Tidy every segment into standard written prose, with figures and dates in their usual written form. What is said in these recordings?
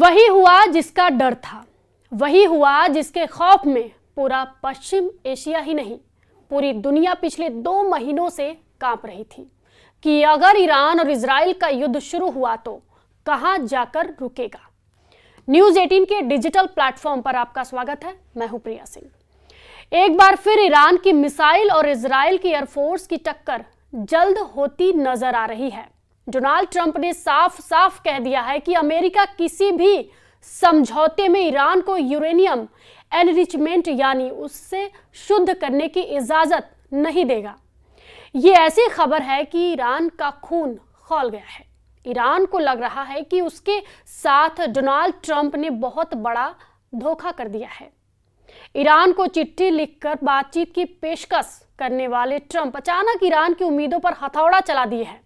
वही हुआ जिसका डर था, वही हुआ जिसके खौफ में पूरा पश्चिम एशिया ही नहीं, पूरी दुनिया पिछले 2 महीनों से कांप रही थी कि अगर ईरान और इजराइल का युद्ध शुरू हुआ तो कहां जाकर रुकेगा। न्यूज़ 18 के डिजिटल प्लेटफॉर्म पर आपका स्वागत है। मैं हूं प्रिया सिंह। एक बार फिर ईरान की मिसाइल और इजराइल की एयरफोर्स की टक्कर जल्द होती नजर आ रही है। डोनाल्ड ट्रंप ने साफ साफ कह दिया है कि अमेरिका किसी भी समझौते में ईरान को यूरेनियम एनरिचमेंट यानी उससे शुद्ध करने की इजाजत नहीं देगा। ये ऐसी खबर है कि ईरान का खून खौल गया है। ईरान को लग रहा है कि उसके साथ डोनाल्ड ट्रंप ने बहुत बड़ा धोखा कर दिया है। ईरान को चिट्ठी लिखकर बातचीत की पेशकश करने वाले ट्रंप अचानक ईरान की उम्मीदों पर हथौड़ा चला दिए हैं।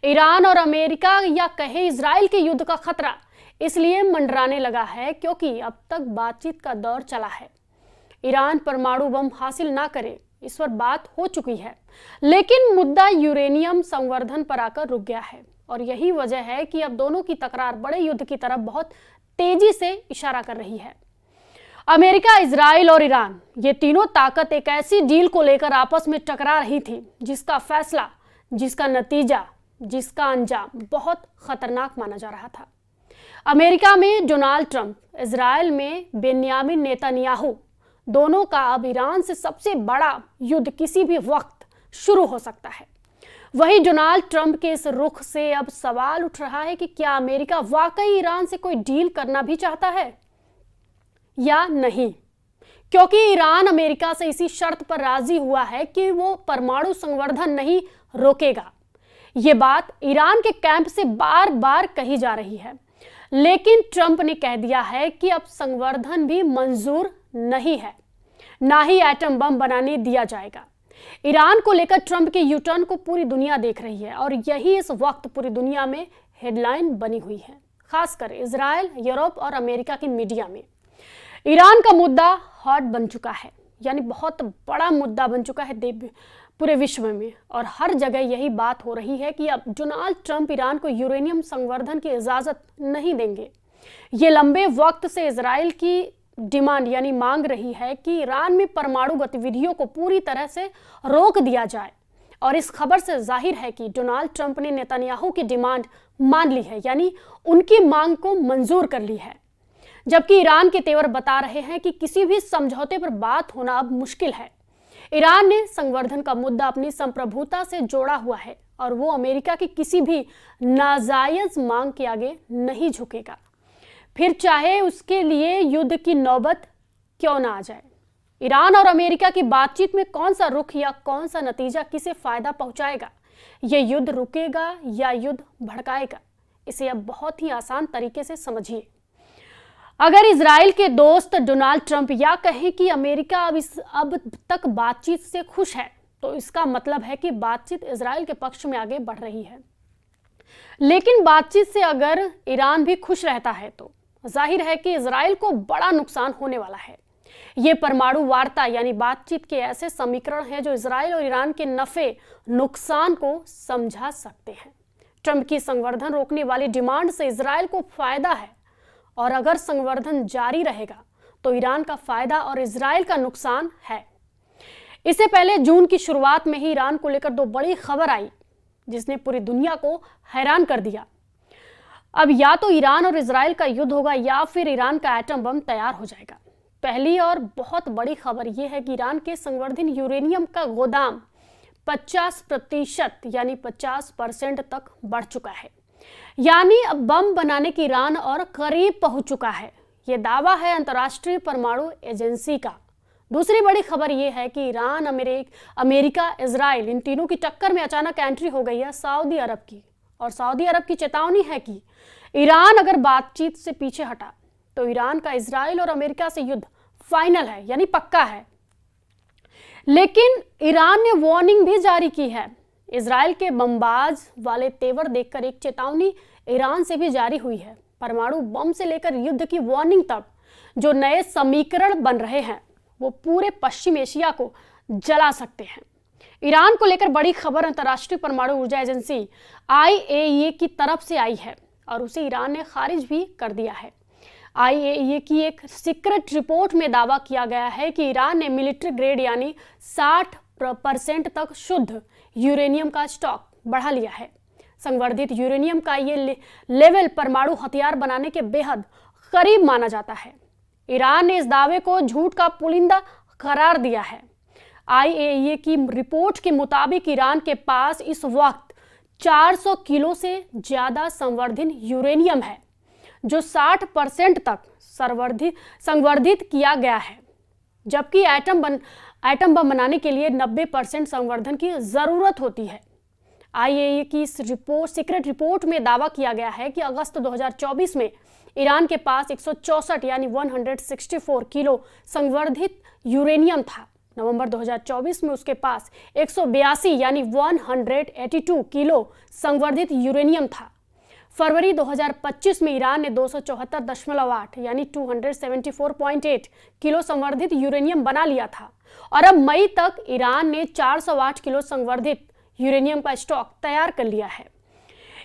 ईरान और अमेरिका या कहे इजराइल के युद्ध का खतरा इसलिए मंडराने लगा है क्योंकि अब तक बातचीत का दौर चला है। ईरान परमाणु बम हासिल ना करे इस पर बात हो चुकी है, लेकिन मुद्दा यूरेनियम संवर्धन पर आकर रुक गया है और यही वजह है कि अब दोनों की तकरार बड़े युद्ध की तरफ बहुत तेजी से इशारा कर रही है। अमेरिका, इजराइल और ईरान ये तीनों ताकत एक ऐसी डील को लेकर आपस में टकरा रही थी जिसका फैसला, जिसका नतीजा, जिसका अंजाम बहुत खतरनाक माना जा रहा था। अमेरिका में डोनाल्ड ट्रंप, इजराइल में बेन्यामिन नेतन्याहू, दोनों का अब ईरान से सबसे बड़ा युद्ध किसी भी वक्त शुरू हो सकता है। वही डोनाल्ड ट्रंप के इस रुख से अब सवाल उठ रहा है कि क्या अमेरिका वाकई ईरान से कोई डील करना भी चाहता है या नहीं, क्योंकि ईरान अमेरिका से इसी शर्त पर राजी हुआ है कि वो परमाणु संवर्धन नहीं रोकेगा। ये बात ईरान के कैंप से बार बार कही जा रही है, लेकिन ट्रंप ने कह दिया है कि अब संवर्धन भी मंजूर नहीं है, ना ही एटम बम बनाने दिया जाएगा। ईरान को लेकर ट्रंप के यू टर्न को पूरी दुनिया देख रही है और यही इस वक्त पूरी दुनिया में हेडलाइन बनी हुई है, खासकर इजराइल, यूरोप और अमेरिका की मीडिया में। ईरान का मुद्दा हॉट बन चुका है, यानी बहुत बड़ा मुद्दा बन चुका है पूरे विश्व में, और हर जगह यही बात हो रही है कि अब डोनाल्ड ट्रंप ईरान को यूरेनियम संवर्धन की इजाजत नहीं देंगे। ये लंबे वक्त से इजराइल की डिमांड यानी मांग रही है कि ईरान में परमाणु गतिविधियों को पूरी तरह से रोक दिया जाए, और इस खबर से जाहिर है कि डोनाल्ड ट्रंप ने नेतन्याहू की डिमांड मान ली है, यानी उनकी मांग को मंजूर कर ली है। जबकि ईरान के तेवर बता रहे हैं कि किसी भी समझौते पर बात होना अब मुश्किल है। ईरान ने संवर्धन का मुद्दा अपनी संप्रभुता से जोड़ा हुआ है और वो अमेरिका की किसी भी नाजायज मांग के आगे नहीं झुकेगा, फिर चाहे उसके लिए युद्ध की नौबत क्यों ना आ जाए। ईरान और अमेरिका की बातचीत में कौन सा रुख या कौन सा नतीजा किसे फायदा पहुंचाएगा, ये युद्ध रुकेगा या युद्ध भड़काएगा, इसे अब बहुत ही आसान तरीके से समझिए। अगर इजराइल के दोस्त डोनाल्ड ट्रंप या कहें कि अमेरिका अब तक बातचीत से खुश है, तो इसका मतलब है कि बातचीत इजराइल के पक्ष में आगे बढ़ रही है। लेकिन बातचीत से अगर ईरान भी खुश रहता है तो जाहिर है कि इजराइल को बड़ा नुकसान होने वाला है। ये परमाणु वार्ता यानी बातचीत के ऐसे समीकरण हैं जो इजराइल और ईरान के नफे नुकसान को समझा सकते हैं। ट्रंप की संवर्धन रोकने वाली डिमांड से इजराइल को फायदा है, और अगर संवर्धन जारी रहेगा तो ईरान का फायदा और इजराइल का नुकसान है। इससे पहले जून की शुरुआत में ही ईरान को लेकर 2 बड़ी खबर आई जिसने पूरी दुनिया को हैरान कर दिया। अब या तो ईरान और इजराइल का युद्ध होगा या फिर ईरान का एटम बम तैयार हो जाएगा। पहली और बहुत बड़ी खबर यह है कि ईरान के संवर्धित यूरेनियम का गोदाम 50% यानी 50% तक बढ़ चुका है, यानी अब बम बनाने की ईरान और करीब पहुंच चुका है। यह दावा है अंतर्राष्ट्रीय परमाणु एजेंसी का। दूसरी बड़ी खबर यह है कि ईरान, अमेरिका, इजराइल इन तीनों की टक्कर में अचानक एंट्री हो गई है सऊदी अरब की, और सऊदी अरब की चेतावनी है कि ईरान अगर बातचीत से पीछे हटा तो ईरान का इजराइल और अमेरिका से युद्ध फाइनल है, यानी पक्का है। लेकिन ईरान ने वार्निंग भी जारी की है। इजराइल के बमबाज वाले तेवर देखकर एक चेतावनी ईरान से भी जारी हुई है। परमाणु बम से लेकर युद्ध की वार्निंग तक जो नए समीकरण बन रहे हैं वो पूरे पश्चिम एशिया को जला सकते हैं। ईरान को लेकर बड़ी खबर अंतर्राष्ट्रीय परमाणु ऊर्जा एजेंसी IAEA की तरफ से आई है और उसे ईरान ने खारिज भी कर दिया है। IAEA की एक सीक्रेट रिपोर्ट में दावा किया गया है कि ईरान ने मिलिट्री ग्रेड यानी 60% तक शुद्ध यूरेनियम का स्टॉक बढ़ा लिया है। संवर्धित यूरेनियम का ये लेवल परमाणु हथियार बनाने के बेहद करीब माना जाता है। ईरान ने इस दावे को झूठ का पुलिंदा करार दिया है। IAEA की रिपोर्ट के मुताबिक ईरान के पास इस वक्त 400 किलो से ज्यादा संवर्धित यूरेनियम है, जो 60% तक संवर्धित किया गया है, जबकि एटम बम बनाने के लिए 90% संवर्धन की जरूरत होती है। IAEA की इस सीक्रेट रिपोर्ट में दावा किया गया है कि अगस्त 2024 में ईरान के पास 164 यानी 164 किलो संवर्धित यूरेनियम था। नवंबर 2024 में उसके पास 182 यानी 182 किलो संवर्धित यूरेनियम था। फरवरी 2025 में ईरान ने 274.8 यानी 274.8 किलो संवर्धित यूरेनियम बना लिया था और अब मई तक ईरान ने 408 किलो संवर्धित यूरेनियम का स्टॉक तैयार कर लिया है।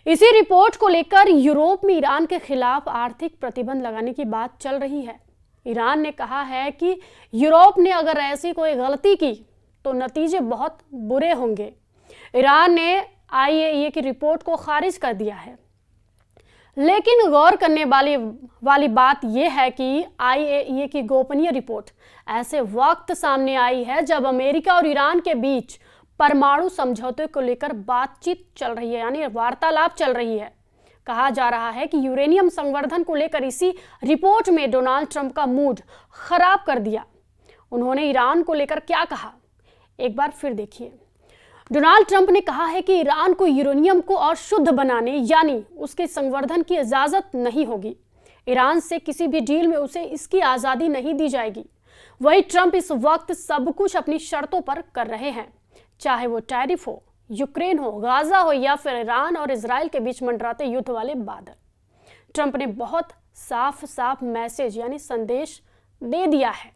इसी रिपोर्ट को लेकर यूरोप में ईरान के खिलाफ आर्थिक प्रतिबंध लगाने की बात चल रही है। ईरान ने कहा है कि यूरोप ने अगर ऐसी कोई गलती की तो नतीजे बहुत बुरे होंगे। ईरान ने IAEA की रिपोर्ट को खारिज कर दिया है, लेकिन गौर करने वाली बात यह है कि IAEA की गोपनीय रिपोर्ट ऐसे वक्त सामने आई है जब अमेरिका और ईरान के बीच परमाणु समझौते को लेकर बातचीत चल रही है, यानी वार्तालाप चल रही है। कहा जा रहा है कि यूरेनियम संवर्धन को लेकर इसी रिपोर्ट में डोनाल्ड ट्रंप का मूड खराब कर दिया। उन्होंने ईरान को लेकर क्या कहा, एक बार फिर देखिए। डोनाल्ड ट्रंप ने कहा है कि ईरान को यूरेनियम को और शुद्ध बनाने यानी उसके संवर्धन की इजाजत नहीं होगी। ईरान से किसी भी डील में उसे इसकी आज़ादी नहीं दी जाएगी। वही ट्रंप इस वक्त सब कुछ अपनी शर्तों पर कर रहे हैं, चाहे वो टैरिफ हो, यूक्रेन हो, गाजा हो या फिर ईरान और इजराइल के बीच मंडराते युद्ध वाले बादल। ट्रंप ने बहुत साफ मैसेज यानी संदेश दे दिया है।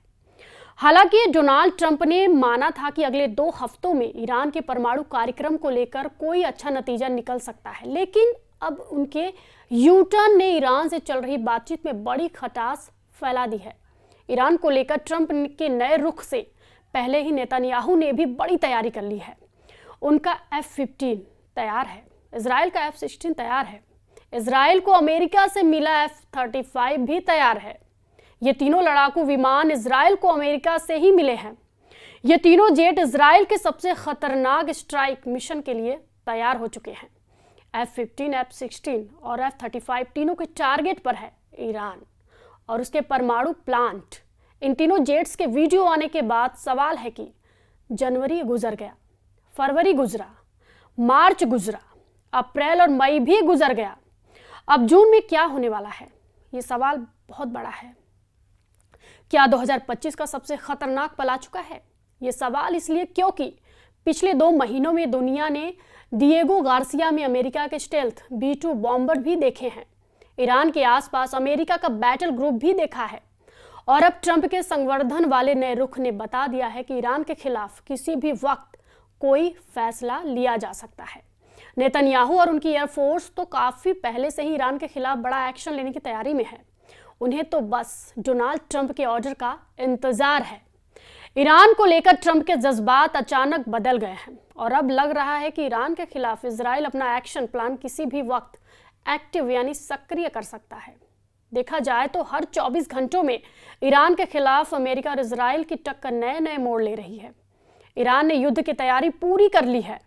हालांकि डोनाल्ड ट्रंप ने माना था कि अगले 2 हफ्तों में ईरान के परमाणु कार्यक्रम को लेकर कोई अच्छा नतीजा निकल सकता है, लेकिन अब उनके यूटर्न ने ईरान से चल रही बातचीत में बड़ी खटास फैला दी है। ईरान को लेकर ट्रंप के नए रुख से पहले ही नेतन्याहू ने भी बड़ी तैयारी कर ली है। उनका F-15 तैयार है, इजराइल का F-16 तैयार है, इजराइल को अमेरिका से मिला F-35 भी तैयार है। ये तीनों लड़ाकू विमान इजराइल को अमेरिका से ही मिले हैं। ये तीनों जेट इजराइल के सबसे खतरनाक स्ट्राइक मिशन के लिए तैयार हो चुके हैं। F-15, F-16 और F-35 तीनों के टारगेट पर है ईरान और उसके परमाणु प्लांट। इन तीनों जेट्स के वीडियो आने के बाद सवाल है कि जनवरी गुजर गया, फरवरी गुजरा, मार्च गुजरा, अप्रैल और मई भी गुजर गया, अब जून में क्या होने वाला है? ये सवाल बहुत बड़ा है। क्या 2025 का सबसे खतरनाक पल आ चुका है? ये सवाल इसलिए क्योंकि पिछले 2 महीनों में दुनिया ने डिएगो गार्सिया में अमेरिका के स्टेल्थ B-2 बॉम्बर भी देखे हैं, ईरान के आसपास अमेरिका का बैटल ग्रुप भी देखा है और अब ट्रंप के संवर्धन वाले नए रुख ने बता दिया है कि ईरान के खिलाफ किसी भी वक्त कोई फैसला लिया जा सकता है। नेतन्याहू और उनकी एयरफोर्स तो काफ़ी पहले से ही ईरान के खिलाफ बड़ा एक्शन लेने की तैयारी में है। उन्हें तो बस डोनाल्ड ट्रंप के ऑर्डर का इंतजार है। ईरान को लेकर ट्रंप के जज्बात अचानक बदल गए हैं और अब लग रहा है कि ईरान के खिलाफ इजराइल अपना एक्शन प्लान किसी भी वक्त एक्टिव यानी सक्रिय कर सकता है। देखा जाए तो हर 24 घंटों में ईरान के खिलाफ अमेरिका और इजराइल की टक्कर नए मोड़ ले रही है। ईरान ने युद्ध की तैयारी पूरी कर ली है।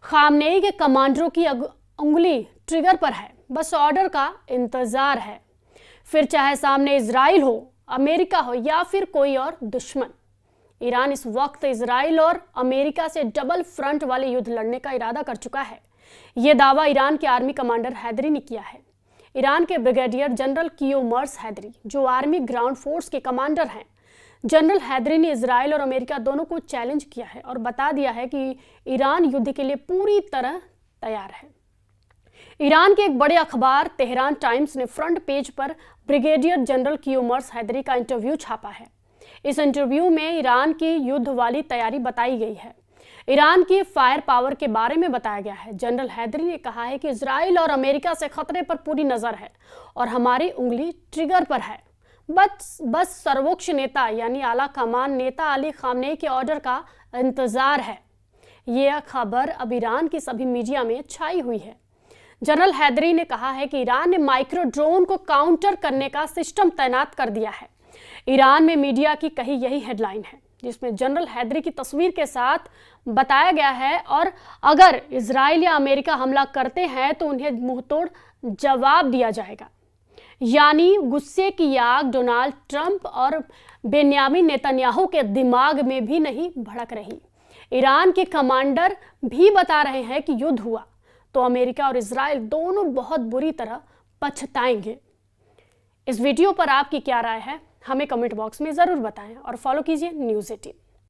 खामनेई के कमांडरों की उंगली ट्रिगर पर है, बस ऑर्डर का इंतजार है। फिर चाहे सामने इजराइल हो, अमेरिका हो या फिर कोई और दुश्मन, ईरान इस वक्त इजराइल और अमेरिका से डबल फ्रंट वाले युद्ध लड़ने का इरादा कर चुका है। यह दावा ईरान के आर्मी कमांडर हैदरी ने किया है। ईरान के ब्रिगेडियर जनरल कियोमर्स हैदरी, जो आर्मी ग्राउंड फोर्स के कमांडर हैं, जनरल हैदरी ने इजराइल और अमेरिका दोनों को चैलेंज किया है और बता दिया है कि ईरान युद्ध के लिए पूरी तरह तैयार है। ईरान के एक बड़े अखबार तेहरान टाइम्स ने फ्रंट पेज पर ब्रिगेडियर जनरल कियोमर्स हैदरी का इंटरव्यू छापा है। इस इंटरव्यू में ईरान की युद्ध वाली तैयारी बताई गई है। ईरान की फायर पावर के बारे में बताया गया है। जनरल हैदरी ने कहा है कि इजराइल और अमेरिका से खतरे पर पूरी नजर है और हमारी उंगली ट्रिगर पर है। बस सर्वोच्च नेता यानी आला कमान नेता अली खामनेई के ऑर्डर का इंतजार है। यह खबर अब ईरान की सभी मीडिया में छाई हुई है। जनरल हैदरी ने कहा है कि ईरान ने माइक्रो ड्रोन को काउंटर करने का सिस्टम तैनात कर दिया है। ईरान में मीडिया की कही यही हेडलाइन है, जिसमें जनरल हैदरी की तस्वीर के साथ बताया गया है और अगर इजराइल या अमेरिका हमला करते हैं तो उन्हें मुंहतोड़ जवाब दिया जाएगा। यानी गुस्से की आग डोनाल्ड ट्रंप और बेन्यामिन नेतन्याहू के दिमाग में भी नहीं भड़क रही। ईरान के कमांडर भी बता रहे हैं कि युद्ध हुआ तो अमेरिका और इजराइल दोनों बहुत बुरी तरह पछताएंगे। इस वीडियो पर आपकी क्या राय है, हमें कमेंट बॉक्स में ज़रूर बताएं और फॉलो कीजिए न्यूज़ 18।